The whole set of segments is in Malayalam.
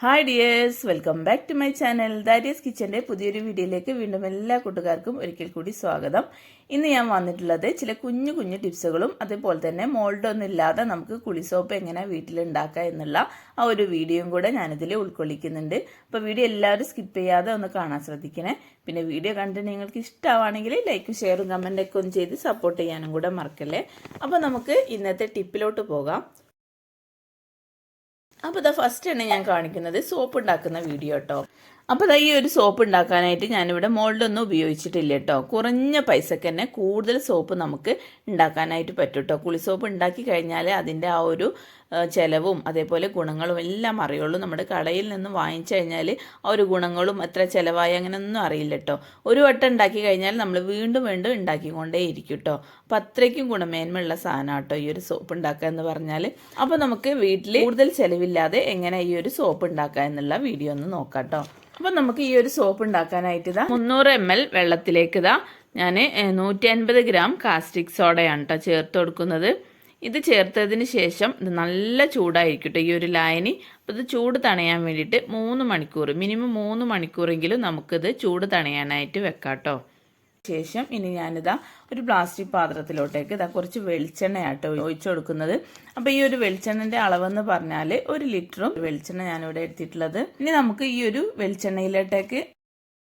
Hi dears, welcome back to my channel Darius കിച്ചൻ്റെ പുതിയൊരു വീഡിയോയിലേക്ക് വീണ്ടും എല്ലാ കൂട്ടുകാർക്കും ഒരിക്കൽ കൂടി സ്വാഗതം. ഇന്ന് ഞാൻ വന്നിട്ടുള്ളത് ചില കുഞ്ഞു കുഞ്ഞു ടിപ്സുകളും അതേപോലെ തന്നെ മോൾഡൊന്നും ഇല്ലാതെ നമുക്ക് കുളി സോപ്പ് എങ്ങനെ വീട്ടിലുണ്ടാക്കാം എന്നുള്ള ആ ഒരു വീഡിയോയും കൂടെ ഞാനിതിൽ ഉൾക്കൊള്ളിക്കുന്നുണ്ട്. അപ്പോൾ വീഡിയോ എല്ലാവരും സ്കിപ്പ് ചെയ്യാതെ ഒന്ന് കാണാൻ ശ്രദ്ധിക്കണേ. പിന്നെ വീഡിയോ കണ്ടിട്ട് നിങ്ങൾക്ക് ഇഷ്ടമാണെങ്കിൽ ലൈക്കും ഷെയറും കമൻറ്റൊക്കെ ഒന്ന് ചെയ്ത് സപ്പോർട്ട് ചെയ്യാനും കൂടെ മറക്കല്ലേ. അപ്പോൾ നമുക്ക് ഇന്നത്തെ ടിപ്പിലോട്ട് പോകാം. അപ്പോൾ ഫസ്റ്റ് തന്നെ ഞാൻ കാണിക്കുന്നത് സോപ്പ് ഉണ്ടാക്കുന്ന വീഡിയോ കേട്ടോ. അപ്പോൾ ഈ ഒരു സോപ്പ് ഉണ്ടാക്കാനായിട്ട് ഞാനിവിടെ മോൾഡൊന്നും ഉപയോഗിച്ചിട്ടില്ല കേട്ടോ. കുറഞ്ഞ പൈസക്ക് തന്നെ കൂടുതൽ സോപ്പ് നമുക്ക് ഉണ്ടാക്കാനായിട്ട് പറ്റും കേട്ടോ. കുളി സോപ്പ് ഉണ്ടാക്കി കഴിഞ്ഞാൽ അതിൻ്റെ ആ ഒരു ചിലവും അതേപോലെ ഗുണങ്ങളും എല്ലാം അറിയുള്ളൂ. നമ്മുടെ കടയിൽ നിന്ന് വാങ്ങിച്ചു കഴിഞ്ഞാൽ ആ ഒരു ഗുണങ്ങളും എത്ര ചിലവായി അങ്ങനെയൊന്നും അറിയില്ല കേട്ടോ. ഒരു വട്ടം ഉണ്ടാക്കി കഴിഞ്ഞാൽ നമ്മൾ വീണ്ടും വീണ്ടും ഉണ്ടാക്കിക്കൊണ്ടേ ഇരിക്കും കേട്ടോ. അപ്പം അത്രയ്ക്കും ഗുണമേന്മയുള്ള സാധനം കേട്ടോ ഈ ഒരു സോപ്പ് ഉണ്ടാക്കുക എന്ന് പറഞ്ഞാൽ. അപ്പോൾ നമുക്ക് വീട്ടിൽ കൂടുതൽ ചിലവില്ലാതെ എങ്ങനെ ഈ ഒരു സോപ്പ് ഉണ്ടാക്കുക എന്നുള്ള വീഡിയോ ഒന്ന് നോക്കാം കേട്ടോ. അപ്പം നമുക്ക് ഈ ഒരു സോപ്പ് ഉണ്ടാക്കാനായിട്ട് 300 ml വെള്ളത്തിലേക്ക് ഞാൻ 150 ഗ്രാം കാസ്റ്റിക് സോഡയാണ് കേട്ടോ ചേർത്ത് കൊടുക്കുന്നത്. ഇത് ചേർത്തതിന് ശേഷം ഇത് നല്ല ചൂടായിരിക്കും ഈ ഒരു ലായനി. അപ്പോൾ ഇത് ചൂട് തണയാൻ വേണ്ടിയിട്ട് 3 മണിക്കൂർ മിനിമം 3 മണിക്കൂറെങ്കിലും നമുക്കിത് ചൂട് തണയാനായിട്ട് വെക്കാം കേട്ടോ. ശേഷം ഇനി ഞാനിതാ ഒരു പ്ലാസ്റ്റിക് പാത്രത്തിലോട്ടേക്ക് കുറച്ച് വെളിച്ചെണ്ണയാട്ടോ ഒഴിച്ചു കൊടുക്കുന്നത്. അപ്പോൾ ഈ ഒരു വെളിച്ചെണ്ണൻ്റെ അളവെന്ന് പറഞ്ഞാൽ 1 ലിറ്ററും വെളിച്ചെണ്ണ ഞാനിവിടെ എടുത്തിട്ടുള്ളത്. ഇനി നമുക്ക് ഈ ഒരു വെളിച്ചെണ്ണയിലോട്ടേക്ക്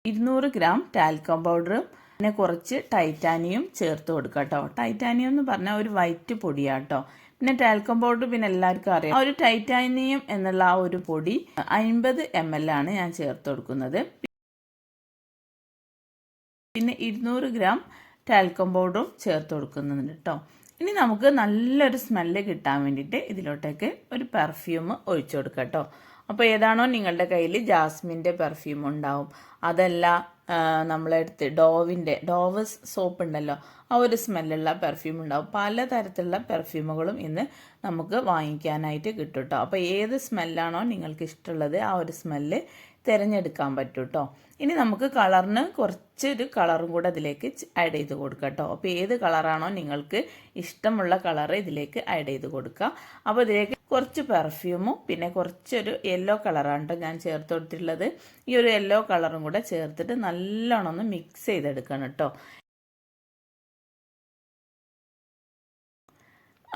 200 ഗ്രാം ടാൽക്കം പൗഡറും പിന്നെ കുറച്ച് ടൈറ്റാനിയം ചേർത്ത് കൊടുക്കാം കേട്ടോ. ടൈറ്റാനിയം എന്ന് പറഞ്ഞാൽ ഒരു വൈറ്റ് പൊടിയാട്ടോ. പിന്നെ ടാൽക്കം പൗഡർ പിന്നെ എല്ലാവർക്കും അറിയാം. ആ ഒരു ടൈറ്റാനിയം എന്നുള്ള ആ ഒരു പൊടി 50 ml ആണ് ഞാൻ ചേർത്ത് കൊടുക്കുന്നത്. പിന്നെ 200 ഗ്രാം ടാൽക്കം പൗഡറും ചേർത്ത് കൊടുക്കുന്നുണ്ട് കേട്ടോ. ഇനി നമുക്ക് നല്ലൊരു സ്മെല്ല് കിട്ടാൻ വേണ്ടിയിട്ട് ഇതിലോട്ടേക്ക് ഒരു പെർഫ്യൂം ഒഴിച്ചു കൊടുക്കാം കേട്ടോ. അപ്പോൾ ഏതാണോ നിങ്ങളുടെ കയ്യിൽ ജാസ്മിൻ്റെ പെർഫ്യൂം ഉണ്ടാവും, അതല്ല നമ്മളെടുത്ത് ഡോവ് സോപ്പ് ഉണ്ടല്ലോ, ആ ഒരു സ്മെല്ലുള്ള പെർഫ്യൂം ഉണ്ടാവും. പലതരത്തിലുള്ള പെർഫ്യൂമുകളും ഇന്ന് നമുക്ക് വാങ്ങിക്കാനായിട്ട് കിട്ടും കേട്ടോ. അപ്പോൾ ഏത് സ്മെല്ലാണോ നിങ്ങൾക്ക് ഇഷ്ടമുള്ളത് ആ ഒരു സ്മെല്ല് തിരഞ്ഞെടുക്കാൻ പറ്റും കേട്ടോ. ഇനി നമുക്ക് കളറിന് കുറച്ചൊരു കളറും കൂടെ അതിലേക്ക് ആഡ് ചെയ്ത് കൊടുക്കാം കേട്ടോ. അപ്പോൾ ഏത് കളറാണോ നിങ്ങൾക്ക് ഇഷ്ടമുള്ള കളറ് ഇതിലേക്ക് ആഡ് ചെയ്ത് കൊടുക്കുക. അപ്പോൾ ഇതിലേക്ക് കുറച്ച് പെർഫ്യൂമും പിന്നെ കുറച്ചൊരു യെല്ലോ കളറാണ് കേട്ടോ ഞാൻ ചേർത്ത് കൊടുത്തിട്ടുള്ളത്. ഈ ഒരു യെല്ലോ കളറും കൂടെ ചേർത്തിട്ട് നല്ലോണം ഒന്ന് മിക്സ് ചെയ്തെടുക്കണം കേട്ടോ.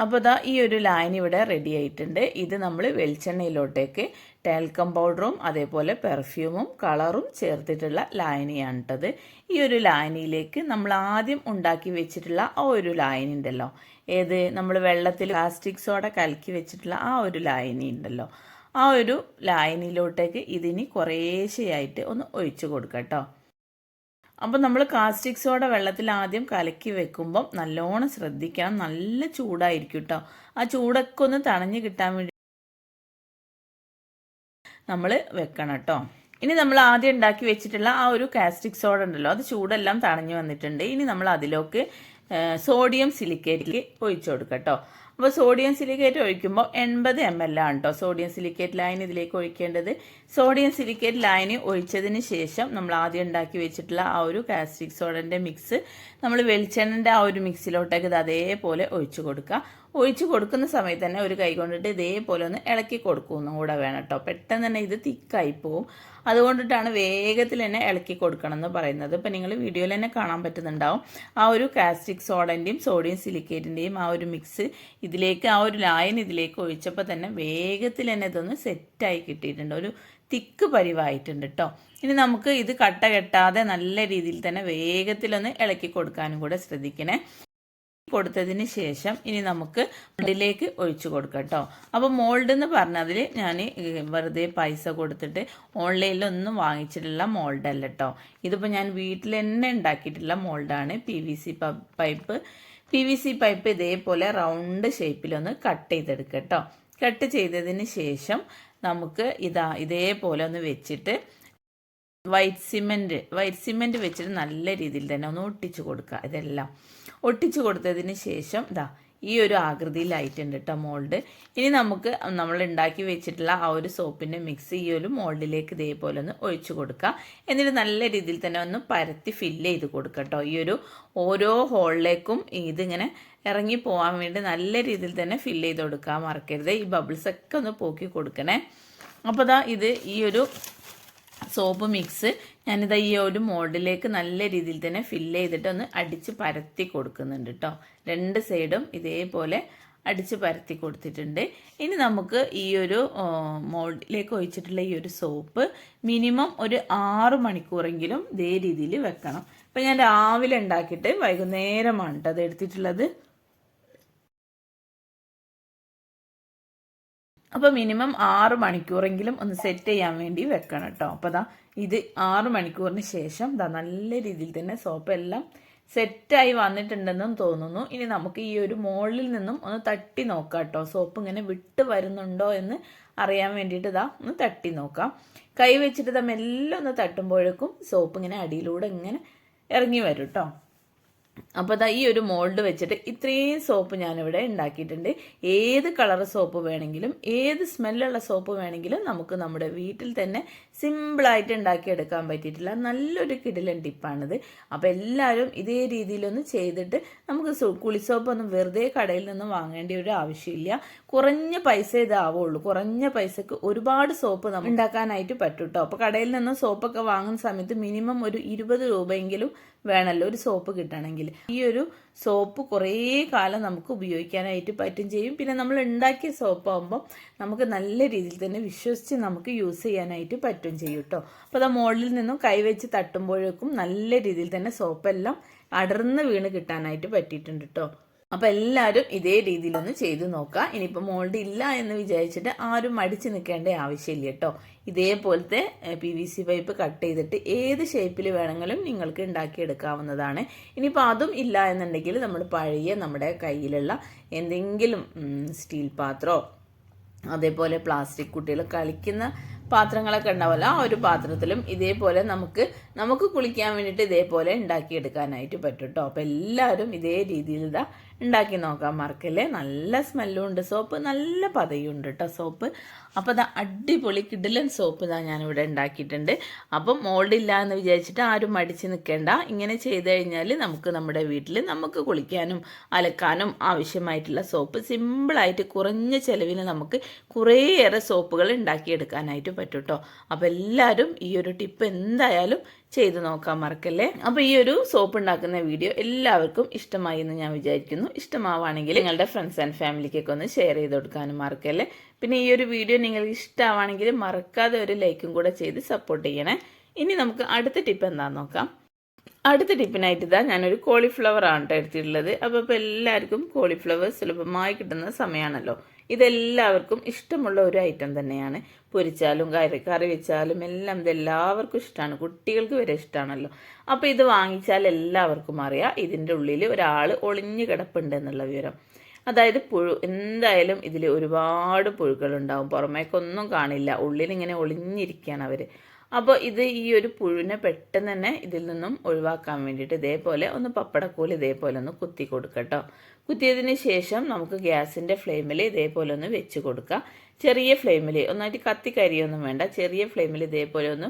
അപ്പോൾ ഈ ഒരു ലായനി ഇവിടെ റെഡി ആയിട്ടുണ്ട്. ഇത് നമ്മൾ വെളിച്ചെണ്ണയിലോട്ടേക്ക് ടാൽക്കം പൗഡറും അതേപോലെ പെർഫ്യൂമും കളറും ചേർത്തിട്ടുള്ള ലായനിയാണ് കേട്ടത്. ഈ ഒരു ലായനിയിലേക്ക് നമ്മൾ ആദ്യം ഉണ്ടാക്കി വെച്ചിട്ടുള്ള ആ ഒരു ലായനി ഉണ്ടല്ലോ, ഏത് നമ്മൾ വെള്ളത്തിൽ പ്ലാസ്റ്റിക് സോഡ കലക്കി വെച്ചിട്ടുള്ള ആ ഒരു ലായനി ഉണ്ടല്ലോ, ആ ഒരു ലായനിയിലോട്ടേക്ക് ഇതിനി കുറേശ്ശെയായിട്ട് ഒന്ന് ഒഴിച്ചു കൊടുക്കാം കേട്ടോ. അപ്പോൾ നമ്മൾ കാസ്റ്റിക് സോഡ വെള്ളത്തിൽ ആദ്യം കലക്കി വെക്കുമ്പം നല്ലോണം ശ്രദ്ധിക്കണം. നല്ല ചൂടായിരിക്കും കേട്ടോ. ആ ചൂടൊക്കെ ഒന്ന് തണഞ്ഞ് കിട്ടാൻ വേണ്ടി നമ്മൾ വെക്കണം കേട്ടോ. ഇനി നമ്മൾ ആദ്യം ഉണ്ടാക്കി വെച്ചിട്ടുള്ള ആ ഒരു കാസ്റ്റിക് സോഡ ഉണ്ടല്ലോ, അത് ചൂടെല്ലാം തണഞ്ഞു വന്നിട്ടുണ്ട്. ഇനി നമ്മൾ അതിലേക്ക് സോഡിയം സിലിക്കേറ്റ് ഒഴിച്ചു കൊടുക്കാം കേട്ടോ. അപ്പോൾ സോഡിയം സിലിക്കേറ്റ് ഒഴിക്കുമ്പോൾ 80 ml ആണ് കേട്ടോ സോഡിയം സിലിക്കേറ്റ് ലായനി ഇതിലേക്ക് ഒഴിക്കേണ്ടത്. സോഡിയം സിലിക്കേറ്റ് ലായനി ഒഴിച്ചതിന് ശേഷം നമ്മൾ ആദ്യം ഉണ്ടാക്കി വെച്ചിട്ടുള്ള ആ ഒരു കാസ്റ്റിക് സോഡൻ്റെ മിക്സ് നമ്മൾ വെളിച്ചെണ്ണൻ്റെ ആ ഒരു മിക്സിലോട്ടേക്ക് ഇത് അതേപോലെ ഒഴിച്ചു കൊടുക്കുക. ഒഴിച്ചു കൊടുക്കുന്ന സമയത്ത് തന്നെ ഒരു കൈ കൊണ്ടിട്ട് ഇതേപോലെ ഒന്ന് ഇളക്കി കൊടുക്കുകയൊന്നും കൂടെ വേണം കേട്ടോ. പെട്ടെന്ന് തന്നെ ഇത് തിക്കായി പോവും. അതുകൊണ്ടിട്ടാണ് വേഗത്തിൽ തന്നെ ഇളക്കി കൊടുക്കണം എന്ന് പറയുന്നത്. ഇപ്പം നിങ്ങൾ വീഡിയോയിൽ തന്നെ കാണാൻ പറ്റുന്നുണ്ടാവും. ആ ഒരു കാസ്റ്റിക് സോഡൻ്റെയും സോഡിയം സിലിക്കേറ്റിൻ്റെയും ആ ഒരു മിക്സ് ഇതിലേക്ക് ആ ഒരു ലായനി ഇതിലേക്ക് ഒഴിച്ചപ്പോൾ തന്നെ വേഗത്തിൽ തന്നെ ഇതൊന്ന് സെറ്റായി കിട്ടിയിട്ടുണ്ട്. ഒരു തിക്ക് പരിവായിട്ടുണ്ട് കേട്ടോ. ഇനി നമുക്ക് ഇത് കട്ട കെട്ടാതെ നല്ല രീതിയിൽ തന്നെ വേഗത്തിലൊന്ന് ഇളക്കി കൊടുക്കാനും കൂടെ ശ്രദ്ധിക്കണേ. കൊടുത്തതിന് ശേഷം ഇനി നമുക്ക് മോൾഡിലേക്ക് ഒഴിച്ചു കൊടുക്കാം കേട്ടോ. അപ്പോൾ മോൾഡ് എന്ന് പറഞ്ഞതിൽ ഞാൻ വെറുതെ പൈസ കൊടുത്തിട്ട് ഓൺലൈനിലൊന്നും വാങ്ങിച്ചിട്ടുള്ള മോൾഡല്ല കേട്ടോ. ഇതിപ്പോൾ ഞാൻ വീട്ടിൽ തന്നെ ഉണ്ടാക്കിയിട്ടുള്ള മോൾഡാണ്. പി വി സി പൈപ്പ് ഇതേപോലെ റൗണ്ട് ഷേപ്പിലൊന്ന് കട്ട് ചെയ്തെടുക്കുക കേട്ടോ. കട്ട് ചെയ്തതിന് ശേഷം നമുക്ക് ഇതേപോലെ ഒന്ന് വെച്ചിട്ട് വൈറ്റ് സിമെൻറ്റ് വെച്ചിട്ട് നല്ല രീതിയിൽ തന്നെ ഒന്ന് ഒട്ടിച്ചു കൊടുക്കുക. ഇതെല്ലാം ഒട്ടിച്ചു കൊടുത്തതിന് ശേഷം ഈ ഒരു ആകൃതിയിലായിട്ടുണ്ട് കേട്ടോ മോൾഡ്. ഇനി നമുക്ക് നമ്മൾ ഉണ്ടാക്കി വെച്ചിട്ടുള്ള ആ ഒരു സോപ്പിൻ്റെ മിക്സ് ഈ ഒരു മോൾഡിലേക്ക് ഇതേപോലെ ഒന്ന് ഒഴിച്ചു കൊടുക്കുക. എന്നിട്ട് നല്ല രീതിയിൽ തന്നെ ഒന്ന് പരത്തി ഫില്ല് ചെയ്ത് കൊടുക്കുക കേട്ടോ. ഈ ഒരു ഓരോ ഹോളിലേക്കും ഇതിങ്ങനെ ഇറങ്ങി പോകാൻ വേണ്ടി നല്ല രീതിയിൽ തന്നെ ഫില്ല് ചെയ്ത് കൊടുക്കാൻ മറക്കരുത്. ഈ ബബിൾസൊക്കെ ഒന്ന് പോക്കി കൊടുക്കണേ. അപ്പോൾ ദാ ഇത് ഈ ഒരു സോപ്പ് മിക്സ് ഞാനിതാ ഈ ഒരു മോൾഡിലേക്ക് നല്ല രീതിയിൽ തന്നെ ഫില്ല് ചെയ്തിട്ട് ഒന്ന് അടിച്ച് പരത്തി കൊടുക്കുന്നുണ്ട് കേട്ടോ. രണ്ട് സൈഡും ഇതേപോലെ അടിച്ച് പരത്തി കൊടുത്തിട്ടുണ്ട്. ഇനി നമുക്ക് ഈ ഒരു മോൾഡിലേക്ക് ഒഴിച്ചിട്ടുള്ള ഈ ഒരു സോപ്പ് മിനിമം ഒരു 6 മണിക്കൂറെങ്കിലും ഇതേ രീതിയിൽ വെക്കണം. ഇപ്പം ഞാൻ രാവിലെ ഉണ്ടാക്കിയിട്ട് വൈകുന്നേരമാണ് കേട്ടോ അത് എടുത്തിട്ടുള്ളത്. അപ്പോൾ മിനിമം 6 മണിക്കൂറെങ്കിലും ഒന്ന് സെറ്റ് ചെയ്യാൻ വേണ്ടി വെക്കണം കേട്ടോ. അപ്പോൾ ദാ ഇത് 6 മണിക്കൂറിന് ശേഷം ദാ നല്ല രീതിയിൽ തന്നെ സോപ്പ് എല്ലാം സെറ്റായി വന്നിട്ടുണ്ടെന്നും തോന്നുന്നു. ഇനി നമുക്ക് ഈ ഒരു മോളിൽ നിന്നും ഒന്ന് തട്ടി നോക്കാം കേട്ടോ. സോപ്പ് ഇങ്ങനെ വിട്ട് വരുന്നുണ്ടോ എന്ന് അറിയാൻ വേണ്ടിയിട്ട് ഇതാ ഒന്ന് തട്ടി നോക്കാം. കൈ വെച്ചിട്ട് ഇതാ മെല്ലെ ഒന്ന് തട്ടുമ്പോഴേക്കും സോപ്പ് ഇങ്ങനെ അടിയിലൂടെ ഇങ്ങനെ ഇറങ്ങി വരും കേട്ടോ. അപ്പോൾ അതാ ഈ ഒരു മോൾഡ് വെച്ചിട്ട് ഇത്രയും സോപ്പ് ഞാനിവിടെ ഉണ്ടാക്കിയിട്ടുണ്ട്. ഏത് കളർ സോപ്പ് വേണമെങ്കിലും ഏത് സ്മെല്ലുള്ള സോപ്പ് വേണമെങ്കിലും നമുക്ക് നമ്മുടെ വീട്ടിൽ തന്നെ സിമ്പിളായിട്ട് ഉണ്ടാക്കിയെടുക്കാൻ പറ്റിയിട്ടില്ല നല്ലൊരു കിടിലൻ ടിപ്പാണിത്. അപ്പോൾ എല്ലാവരും ഇതേ രീതിയിലൊന്ന് ചെയ്തിട്ട് നമുക്ക് കുളിസോപ്പൊന്നും വെറുതെ കടയിൽ നിന്ന് വാങ്ങേണ്ട ഒരു ആവശ്യമില്ല. കുറഞ്ഞ പൈസ ഇതാവുള്ളൂ. കുറഞ്ഞ പൈസക്ക് ഒരുപാട് സോപ്പ് നമുക്ക് ഉണ്ടാക്കാനായിട്ട് പറ്റും കേട്ടോ. അപ്പോൾ കടയിൽ നിന്ന് സോപ്പൊക്കെ വാങ്ങുന്ന സമയത്ത് മിനിമം ഒരു 20 രൂപയെങ്കിലും വേണമല്ലോ ഒരു സോപ്പ് കിട്ടണമെങ്കിൽ. ഈ ഒരു സോപ്പ് കുറേ കാലം നമുക്ക് ഉപയോഗിക്കാനായിട്ട് പറ്റും ചെയ്യും. പിന്നെ നമ്മൾ ഉണ്ടാക്കിയ സോപ്പ് ആകുമ്പോൾ നമുക്ക് നല്ല രീതിയിൽ തന്നെ വിശ്വസിച്ച് നമുക്ക് യൂസ് ചെയ്യാനായിട്ട് പറ്റും ചെയ്യും കേട്ടോ. അപ്പോൾ അത് മുകളിൽ നിന്നും കൈവച്ച് തട്ടുമ്പോഴേക്കും നല്ല രീതിയിൽ തന്നെ സോപ്പെല്ലാം അടർന്ന് വീണ് കിട്ടാനായിട്ട് പറ്റിയിട്ടുണ്ട് കേട്ടോ. അപ്പോൾ എല്ലാവരും ഇതേ രീതിയിലൊന്ന് ചെയ്തു നോക്കുക. ഇനിയിപ്പോൾ മോൾഡ് ഇല്ല എന്ന് വിചാരിച്ചിട്ട് ആരും മടിച്ച് നിൽക്കേണ്ട ആവശ്യമില്ല കേട്ടോ. ഇതേപോലത്തെ PVC പൈപ്പ് കട്ട് ചെയ്തിട്ട് ഏത് ഷേപ്പിൽ വേണമെങ്കിലും നിങ്ങൾക്ക് ഉണ്ടാക്കിയെടുക്കാവുന്നതാണ്. ഇനിയിപ്പോൾ അതും ഇല്ല എന്നുണ്ടെങ്കിൽ നമ്മൾ പഴയ നമ്മുടെ കയ്യിലുള്ള എന്തെങ്കിലും സ്റ്റീൽ പാത്രമോ അതേപോലെ പ്ലാസ്റ്റിക് കുട്ടികൾ കളിക്കുന്ന പാത്രങ്ങളൊക്കെ ഉണ്ടാവുമല്ലോ ആ ഒരു പാത്രത്തിലും ഇതേപോലെ നമുക്ക് കുളിക്കാൻ വേണ്ടിയിട്ട് ഇതേപോലെ ഉണ്ടാക്കിയെടുക്കാനായിട്ട് പറ്റും കേട്ടോ. അപ്പോൾ എല്ലാവരും ഇതേ രീതിയിൽ ഇതാ ഉണ്ടാക്കി നോക്കാൻ മറക്കല്ലേ. നല്ല സ്മെല്ലും ഉണ്ട് സോപ്പ്, നല്ല പതയും ഉണ്ട് കേട്ടോ സോപ്പ്. അപ്പോൾ ഇതാ അടിപൊളി കിടിലൻ സോപ്പ് ഇതാ ഞാനിവിടെ ഉണ്ടാക്കിയിട്ടുണ്ട്. അപ്പം മോൾഡ് ഇല്ല എന്ന് വിചാരിച്ചിട്ട് ആരും മടിച്ച് നിൽക്കേണ്ട. ഇങ്ങനെ ചെയ്ത് കഴിഞ്ഞാൽ നമുക്ക് നമ്മുടെ വീട്ടിൽ നമുക്ക് കുളിക്കാനും അലക്കാനും ആവശ്യമായിട്ടുള്ള സോപ്പ് സിമ്പിളായിട്ട് കുറഞ്ഞ ചിലവിന് നമുക്ക് കുറേയേറെ സോപ്പുകൾ ഉണ്ടാക്കിയെടുക്കാനായിട്ട് പറ്റും കേട്ടോ. അപ്പോൾ എല്ലാവരും ഈ ഒരു ടിപ്പ് എന്തായാലും ചെയ്ത് നോക്കാൻ മറക്കല്ലേ. അപ്പോൾ ഈ ഒരു സോപ്പ് ഉണ്ടാക്കുന്ന വീഡിയോ എല്ലാവർക്കും ഇഷ്ടമായി എന്ന് ഞാൻ വിചാരിക്കുന്നു. ഇഷ്ടമാവുകയാണെങ്കിൽ നിങ്ങളുടെ ഫ്രണ്ട്സ് ആൻഡ് ഫാമിലിക്കൊക്കെ ഒന്ന് ഷെയർ ചെയ്ത് കൊടുക്കാനും മറക്കല്ലേ. പിന്നെ ഈ ഒരു വീഡിയോ നിങ്ങൾക്ക് ഇഷ്ടമാണെങ്കിൽ മറക്കാതെ ഒരു ലൈക്കും കൂടെ ചെയ്ത് സപ്പോർട്ട് ചെയ്യണേ. ഇനി നമുക്ക് അടുത്ത ടിപ്പ് എന്താണെന്ന് നോക്കാം. അടുത്ത ടിപ്പിനായിട്ട് ഇതാ ഞാനൊരു കോളിഫ്ലവർ ആണ് കേട്ടോ എടുത്തിട്ടുള്ളത്. അപ്പോൾ എല്ലാവർക്കും കോളിഫ്ലവർ സുലഭമായി കിട്ടുന്ന സമയമാണല്ലോ. ഇതെല്ലാവർക്കും ഇഷ്ടമുള്ള ഒരു ഐറ്റം തന്നെയാണ്. പൊരിച്ചാലും കറി വെച്ചാലും എല്ലാം ഇതെല്ലാവർക്കും ഇഷ്ടമാണ്. കുട്ടികൾക്ക് വരെ ഇഷ്ടമാണല്ലോ. അപ്പോൾ ഇത് വാങ്ങിച്ചാൽ എല്ലാവർക്കും അറിയാം ഇതിൻ്റെ ഉള്ളിൽ ഒരാൾ ഒളിഞ്ഞു കിടപ്പുണ്ട് എന്നുള്ള വിവരം. അതായത് പുഴു. എന്തായാലും ഇതിൽ ഒരുപാട് പുഴുക്കളുണ്ടാവും. പുറമേക്കൊന്നും കാണില്ല, ഉള്ളിലിങ്ങനെ ഒളിഞ്ഞിരിക്കുകയാണ് അവർ. അപ്പോൾ ഈ ഒരു പുഴുവിനെ പെട്ടെന്ന് തന്നെ ഇതിൽ നിന്നും ഒഴിവാക്കാൻ വേണ്ടിയിട്ട് ഇതേപോലെ ഒന്ന് പപ്പടക്കോല് ഇതേപോലെ ഒന്ന് കുത്തി കൊടുക്കട്ടോ. കുത്തിയതിന് ശേഷം നമുക്ക് ഗ്യാസിൻ്റെ ഫ്ലെയിമിൽ ഇതേപോലെ ഒന്ന് വെച്ച് കൊടുക്കുക. ചെറിയ ഫ്ലെയിമിൽ, ഒന്നായിട്ട് കത്തിക്കരിയൊന്നും വേണ്ട, ചെറിയ ഫ്ലെയിമിൽ ഇതേപോലെ ഒന്ന്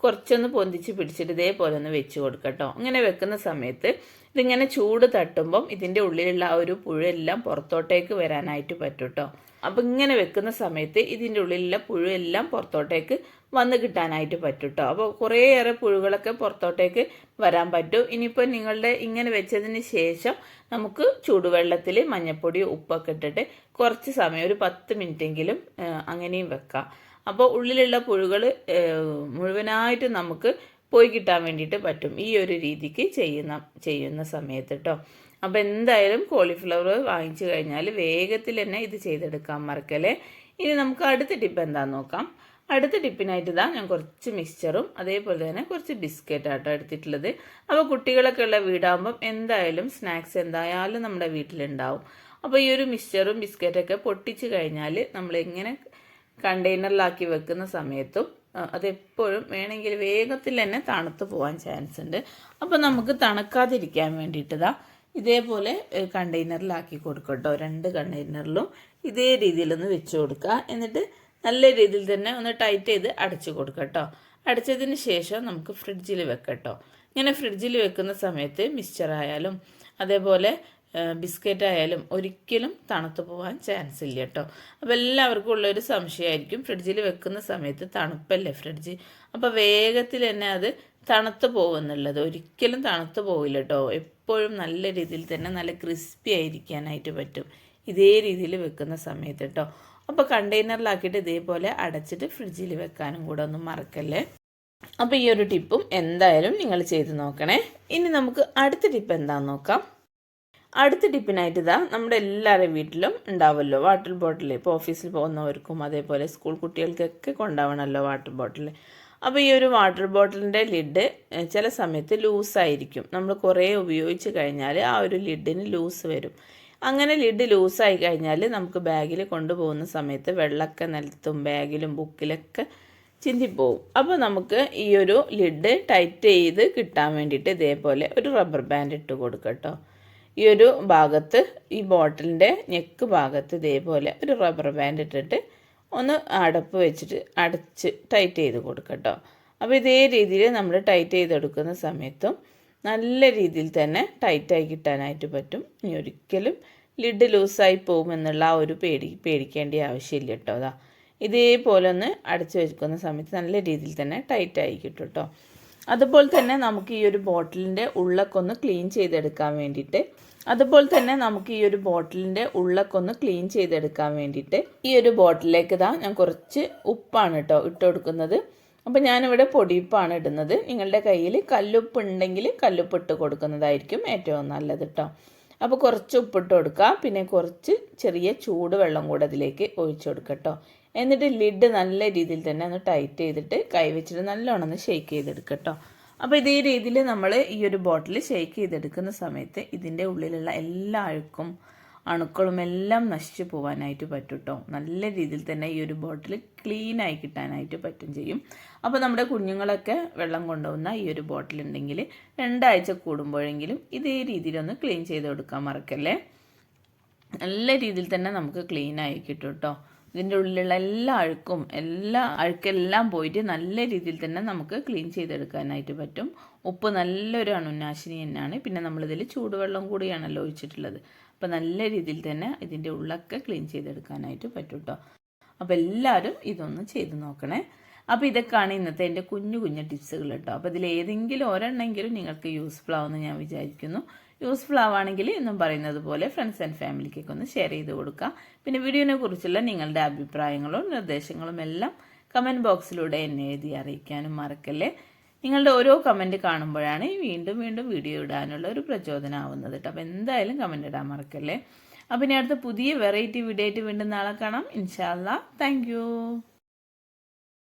കുറച്ചൊന്ന് പൊന്തിച്ച് പിടിച്ചിട്ട് ഇതേപോലെ ഒന്ന് വെച്ച് കൊടുക്കട്ടോ. അങ്ങനെ വെക്കുന്ന സമയത്ത് ഇതിങ്ങനെ ചൂട് തട്ടുമ്പം ഇതിൻ്റെ ഉള്ളിലുള്ള ആ ഒരു പുഴെല്ലാം പുറത്തോട്ടേക്ക് വരാനായിട്ട് പറ്റും കേട്ടോ. അപ്പം ഇങ്ങനെ വെക്കുന്ന സമയത്ത് ഇതിൻ്റെ ഉള്ളിലുള്ള പുഴെല്ലാം പുറത്തോട്ടേക്ക് വന്ന് കിട്ടാനായിട്ട് പറ്റും കേട്ടോ. അപ്പോൾ കുറേയേറെ പുഴുകളൊക്കെ പുറത്തോട്ടേക്ക് വരാൻ പറ്റും. ഇനിയിപ്പോൾ നിങ്ങളുടെ ഇങ്ങനെ വെച്ചതിന് ശേഷം നമുക്ക് ചൂടുവെള്ളത്തിൽ മഞ്ഞൾപ്പൊടി ഉപ്പൊക്കെ ഇട്ടിട്ട് കുറച്ച് സമയം ഒരു 10 മിനിറ്റെങ്കിലും അങ്ങനെയും വെക്കാം. അപ്പോൾ ഉള്ളിലുള്ള പുഴുകൾ മുഴുവനായിട്ട് നമുക്ക് പോയി കിട്ടാൻ വേണ്ടിയിട്ട് പറ്റും ഈ ഒരു രീതിക്ക് ചെയ്യുന്ന സമയത്ത് കേട്ടോ. അപ്പോൾ എന്തായാലും കോളിഫ്ലവർ വാങ്ങിച്ചു കഴിഞ്ഞാൽ വേഗത്തിൽ തന്നെ ഇത് ചെയ്തെടുക്കാൻ മറക്കല്ലേ. ഇനി നമുക്ക് അടുത്ത ടിപ്പ് എന്താണെന്ന് നോക്കാം. അടുത്ത ടിപ്പിനായിട്ട് ഇതാ ഞാൻ കുറച്ച് മിക്സ്ചറും അതേപോലെ തന്നെ കുറച്ച് ബിസ്ക്കറ്റാട്ടോ എടുത്തിട്ടുള്ളത്. അപ്പോൾ കുട്ടികളൊക്കെ ഉള്ള വീടാകുമ്പം എന്തായാലും സ്നാക്സ് എന്തായാലും നമ്മുടെ വീട്ടിലുണ്ടാവും. അപ്പോൾ ഈ ഒരു മിക്സ്ചറും ബിസ്ക്കറ്റൊക്കെ പൊട്ടിച്ച് കഴിഞ്ഞാൽ നമ്മളിങ്ങനെ കണ്ടെയ്നറിലാക്കി വെക്കുന്ന സമയത്തും അതെപ്പോഴും വേണമെങ്കിൽ വേഗത്തിൽ തന്നെ തണുത്ത് പോകാൻ ചാൻസ് ഉണ്ട്. അപ്പോൾ നമുക്ക് തണുക്കാതിരിക്കാൻ വേണ്ടിയിട്ടതാ ഇതേപോലെ കണ്ടെയ്നറിലാക്കി കൊടുക്കട്ടോ. 2 കണ്ടെയ്നറിലും ഇതേ രീതിയിലൊന്ന് വെച്ച് കൊടുക്കുക. എന്നിട്ട് നല്ല രീതിയിൽ തന്നെ ഒന്ന് ടൈറ്റ് ചെയ്ത് അടച്ചു കൊടുക്കട്ടോ. അടച്ചതിന് ശേഷം നമുക്ക് ഫ്രിഡ്ജിൽ വെക്കട്ടോ. ഇങ്ങനെ ഫ്രിഡ്ജിൽ വെക്കുന്ന സമയത്ത് മിക്സ്ചറായാലും അതേപോലെ ബിസ്ക്കറ്റ് ആയാലും ഒരിക്കലും തണുത്ത് പോകാൻ ചാൻസ് ഇല്ല കേട്ടോ. അപ്പോൾ എല്ലാവർക്കും ഉള്ളൊരു സംശയമായിരിക്കും, ഫ്രിഡ്ജിൽ വെക്കുന്ന സമയത്ത് തണുപ്പല്ലേ ഫ്രിഡ്ജ്, അപ്പോൾ വേഗത്തിൽ തന്നെ അത് തണുത്ത് പോകുമെന്നുള്ളത്. ഒരിക്കലും തണുത്ത് പോകില്ല കേട്ടോ. എപ്പോഴും നല്ല രീതിയിൽ തന്നെ നല്ല ക്രിസ്പി ആയിരിക്കാനായിട്ട് പറ്റും ഇതേ രീതിയിൽ വെക്കുന്ന സമയത്ത് കേട്ടോ. അപ്പോൾ കണ്ടെയ്നറിലാക്കിയിട്ട് ഇതേപോലെ അടച്ചിട്ട് ഫ്രിഡ്ജിൽ വെക്കാനും കൂടെ ഒന്നും മറക്കല്ലേ. അപ്പോൾ ഈ ഒരു ടിപ്പും എന്തായാലും നിങ്ങൾ ചെയ്ത് നോക്കണേ. ഇനി നമുക്ക് അടുത്ത ടിപ്പ് എന്താണെന്ന് നോക്കാം. അടുത്ത ടിപ്പിനായിട്ട് ഇതാ നമ്മുടെ എല്ലാവരുടെയും വീട്ടിലും ഉണ്ടാവുമല്ലോ വാട്ടർ ബോട്ടിൽ. ഇപ്പോൾ ഓഫീസിൽ പോകുന്നവർക്കും അതേപോലെ സ്കൂൾ കുട്ടികൾക്കൊക്കെ കൊണ്ടുപോകണമല്ലോ വാട്ടർ ബോട്ടിൽ. അപ്പോൾ ഈ ഒരു വാട്ടർ ബോട്ടിലിൻ്റെ ലിഡ് ചില സമയത്ത് ലൂസായിരിക്കും. നമ്മൾ കുറേ ഉപയോഗിച്ച് കഴിഞ്ഞാൽ ആ ഒരു ലിഡിന് ലൂസ് വരും. അങ്ങനെ ലിഡ് ലൂസായി കഴിഞ്ഞാൽ നമുക്ക് ബാഗിൽ കൊണ്ടുപോകുന്ന സമയത്ത് വെള്ളമൊക്കെ നിലത്തും ബാഗിലും ബുക്കിലൊക്കെ ചിന്തിപ്പോവും. അപ്പോൾ നമുക്ക് ഈ ഒരു ലിഡ് ടൈറ്റ് ചെയ്ത് കിട്ടാൻ വേണ്ടിയിട്ട് ഇതേപോലെ ഒരു റബ്ബർ ബാൻഡ് ഇട്ട് കൊടുക്കാം കേട്ടോ. ഈ ഒരു ഭാഗത്ത് ഈ ബോട്ടിലിൻ്റെ നെക്ക് ഭാഗത്ത് ഇതേപോലെ ഒരു റബ്ബർ ബാൻഡ് ഇട്ടിട്ട് ഒന്ന് അടപ്പ് വെച്ചിട്ട് അടച്ച് ടൈറ്റ് ചെയ്ത് കൊടുക്കുക കേട്ടോ. അപ്പോൾ ഇതേ രീതിയിൽ നമ്മൾ ടൈറ്റ് ചെയ്തെടുക്കുന്ന സമയത്തും നല്ല രീതിയിൽ തന്നെ ടൈറ്റായി കിട്ടാനായിട്ട് പറ്റും. ഇനി ഒരിക്കലും ലിഡ് ലൂസായി പോകുമെന്നുള്ള ആ ഒരു പേടിക്കേണ്ട ആവശ്യമില്ല കേട്ടോ. അതാ ഇതേപോലെ ഒന്ന് അടച്ചു വെക്കുന്ന സമയത്ത് നല്ല രീതിയിൽ തന്നെ ടൈറ്റായി കിട്ടും കേട്ടോ. അതുപോലെ തന്നെ നമുക്ക് ഈ ഒരു ബോട്ടിലിൻ്റെ ഉള്ളൊക്കെ ഒന്ന് ക്ലീൻ ചെയ്തെടുക്കാൻ വേണ്ടിയിട്ട് ഈ ഒരു ബോട്ടിലേക്ക് ഞാൻ കുറച്ച് ഉപ്പാണ് കേട്ടോ ഇട്ട് കൊടുക്കുന്നത്. അപ്പോൾ ഞാനിവിടെ പൊടിയുപ്പാണ് ഇടുന്നത്. നിങ്ങളുടെ കയ്യിൽ കല്ലുപ്പ് ഉണ്ടെങ്കിൽ കല്ലുപ്പ് ഇട്ട് കൊടുക്കുന്നതായിരിക്കും ഏറ്റവും നല്ലത് കേട്ടോ. അപ്പോൾ കുറച്ച് ഉപ്പിട്ട് കൊടുക്കുക, പിന്നെ കുറച്ച് ചെറിയ ചൂട് വെള്ളം കൂടെ അതിലേക്ക് ഒഴിച്ചു കൊടുക്കുക കേട്ടോ. എന്നിട്ട് ലിഡ് നല്ല രീതിയിൽ തന്നെ ഒന്ന് ടൈറ്റ് ചെയ്തിട്ട് കൈ വെച്ചിട്ട് നല്ലോണം ഒന്ന് ഷെയ്ക്ക് ചെയ്തെടുക്കുക കേട്ടോ. അപ്പോൾ ഇതേ രീതിയിൽ നമ്മൾ ഈ ഒരു ബോട്ടിൽ ഷെയ്ക്ക് ചെയ്തെടുക്കുന്ന സമയത്ത് ഇതിൻ്റെ ഉള്ളിലുള്ള എല്ലാ അണുക്കളും എല്ലാം നശിച്ചു പോകാനായിട്ട് പറ്റും കേട്ടോ. നല്ല രീതിയിൽ തന്നെ ഈ ഒരു ബോട്ടിൽ ക്ലീനായി കിട്ടാനായിട്ട് പറ്റും ചെയ്യും. അപ്പോൾ നമ്മുടെ കുഞ്ഞുങ്ങളൊക്കെ വെള്ളം കൊണ്ടുപോകുന്ന ഈ ഒരു ബോട്ടിലുണ്ടെങ്കിൽ 2 ആഴ്ച കൂടുമ്പോഴെങ്കിലും ഇതേ രീതിയിലൊന്ന് ക്ലീൻ ചെയ്ത് കൊടുക്കാൻ മറക്കല്ലേ. നല്ല രീതിയിൽ തന്നെ നമുക്ക് ക്ലീനായി കിട്ടും കേട്ടോ. ഇതിൻ്റെ ഉള്ളിലുള്ള എല്ലാ അഴുക്കെല്ലാം പോയിട്ട് നല്ല രീതിയിൽ തന്നെ നമുക്ക് ക്ലീൻ ചെയ്തെടുക്കാനായിട്ട് പറ്റും. ഉപ്പ് നല്ലൊരു അണുനാശിനി തന്നെയാണ്. പിന്നെ നമ്മളിതിൽ ചൂടുവെള്ളം കൂടിയാണല്ലോ ഒഴിച്ചിട്ടുള്ളത്. അപ്പോൾ നല്ല രീതിയിൽ തന്നെ ഇതിൻ്റെ ഉള്ളൊക്കെ ക്ലീൻ ചെയ്തെടുക്കാനായിട്ട് പറ്റും കേട്ടോ. അപ്പോൾ എല്ലാവരും ഇതൊന്ന് ചെയ്ത് നോക്കണേ. അപ്പോൾ ഇതൊക്കെയാണ് ഇന്നത്തെ എൻ്റെ കുഞ്ഞു ടിപ്സുകൾ കേട്ടോ. അപ്പോൾ ഇതിൽ ഏതെങ്കിലും ഒരെണ്ണമെങ്കിലും നിങ്ങൾക്ക് യൂസ്ഫുൾ ആവുമെന്ന് ഞാൻ വിചാരിക്കുന്നു. യൂസ്ഫുൾ ആവുകയാണെങ്കിൽ എന്നും പറയുന്നത് പോലെ ഫ്രണ്ട്സ് ആൻഡ് ഫാമിലിക്കൊക്കെ ഒന്ന് ഷെയർ ചെയ്ത് കൊടുക്കുക. പിന്നെ വീഡിയോനെ കുറിച്ചുള്ള നിങ്ങളുടെ അഭിപ്രായങ്ങളും നിർദ്ദേശങ്ങളും എല്ലാം കമൻറ്റ് ബോക്സിലൂടെ എന്നെ എഴുതി അറിയിക്കാനും മറക്കല്ലേ. നിങ്ങളുടെ ഓരോ കമൻറ്റ് കാണുമ്പോഴാണ് വീണ്ടും വീഡിയോ ഇടാനുള്ള ഒരു പ്രചോദനമാവുന്നത് കേട്ടോ. അപ്പോൾ എന്തായാലും കമൻറ്റ് ഇടാൻ മറക്കല്ലേ. അപ്പോൾ ഇനി അടുത്ത പുതിയ വെറൈറ്റി വീഡിയോ ആയിട്ട് വീണ്ടും നാളെ കാണാം ഇൻഷാ അല്ലാ. Thank you.